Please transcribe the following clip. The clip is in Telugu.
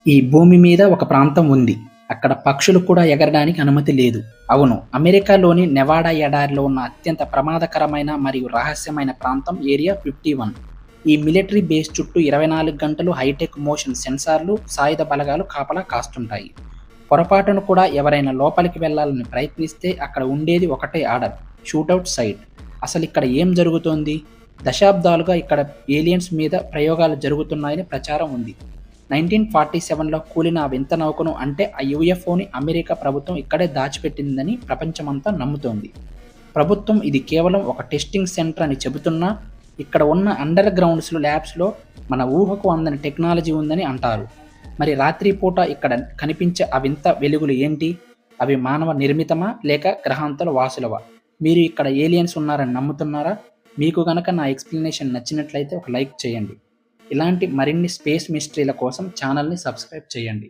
ఈ భూమి మీద ఒక ప్రాంతం ఉంది. అక్కడ పక్షులు కూడా ఎగరడానికి అనుమతి లేదు. అవును, అమెరికాలోని నెవాడా ఎడారిలో ఉన్న అత్యంత ప్రమాదకరమైన మరియు రహస్యమైన ప్రాంతం ఏరియా 51. ఈ మిలిటరీ బేస్ చుట్టూ 24 గంటలు హైటెక్ మోషన్ సెన్సార్లు, సాయుధ బలగాలు కాపలా కాస్తుంటాయి. పొరపాటున కూడా ఎవరైనా లోపలికి వెళ్లాలని ప్రయత్నిస్తే అక్కడ ఉండేది ఒకటే ఆర్డర్: షూటౌట్ సైట్. అసలిక్కడ ఏం జరుగుతోంది? దశాబ్దాలుగా ఇక్కడ ఏలియన్స్ మీద ప్రయోగాలు జరుగుతున్నాయని ప్రచారం ఉంది. 1947లో కూలిన ఆ వింత నౌకను, అంటే ఆ యూఎఫ్ఓని అమెరికా ప్రభుత్వం ఇక్కడే దాచిపెట్టిందని ప్రపంచమంతా నమ్ముతోంది. ప్రభుత్వం ఇది కేవలం ఒక టెస్టింగ్ సెంటర్ అని చెబుతున్నా, ఇక్కడ ఉన్న అండర్ గ్రౌండ్స్ ల్యాబ్స్‌లో మన ఊహకు అందని టెక్నాలజీ ఉందని అంటారు. మరి రాత్రి పూట ఇక్కడ కనిపించే ఆ వింత వెలుగులు ఏంటి? అవి మానవ నిర్మితమా లేక గ్రహాంతర వాసులవా? మీరు ఇక్కడ ఏలియన్స్ ఉన్నారని నమ్ముతున్నారా? మీకు గనక నా ఎక్స్‌ప్లనేషన్ నచ్చినట్లయితే ఒక లైక్ చేయండి. ఇలాంటి మరిన్ని స్పేస్ మిస్టరీల కోసం ఛానల్‌ని సబ్స్క్రైబ్ చేయండి.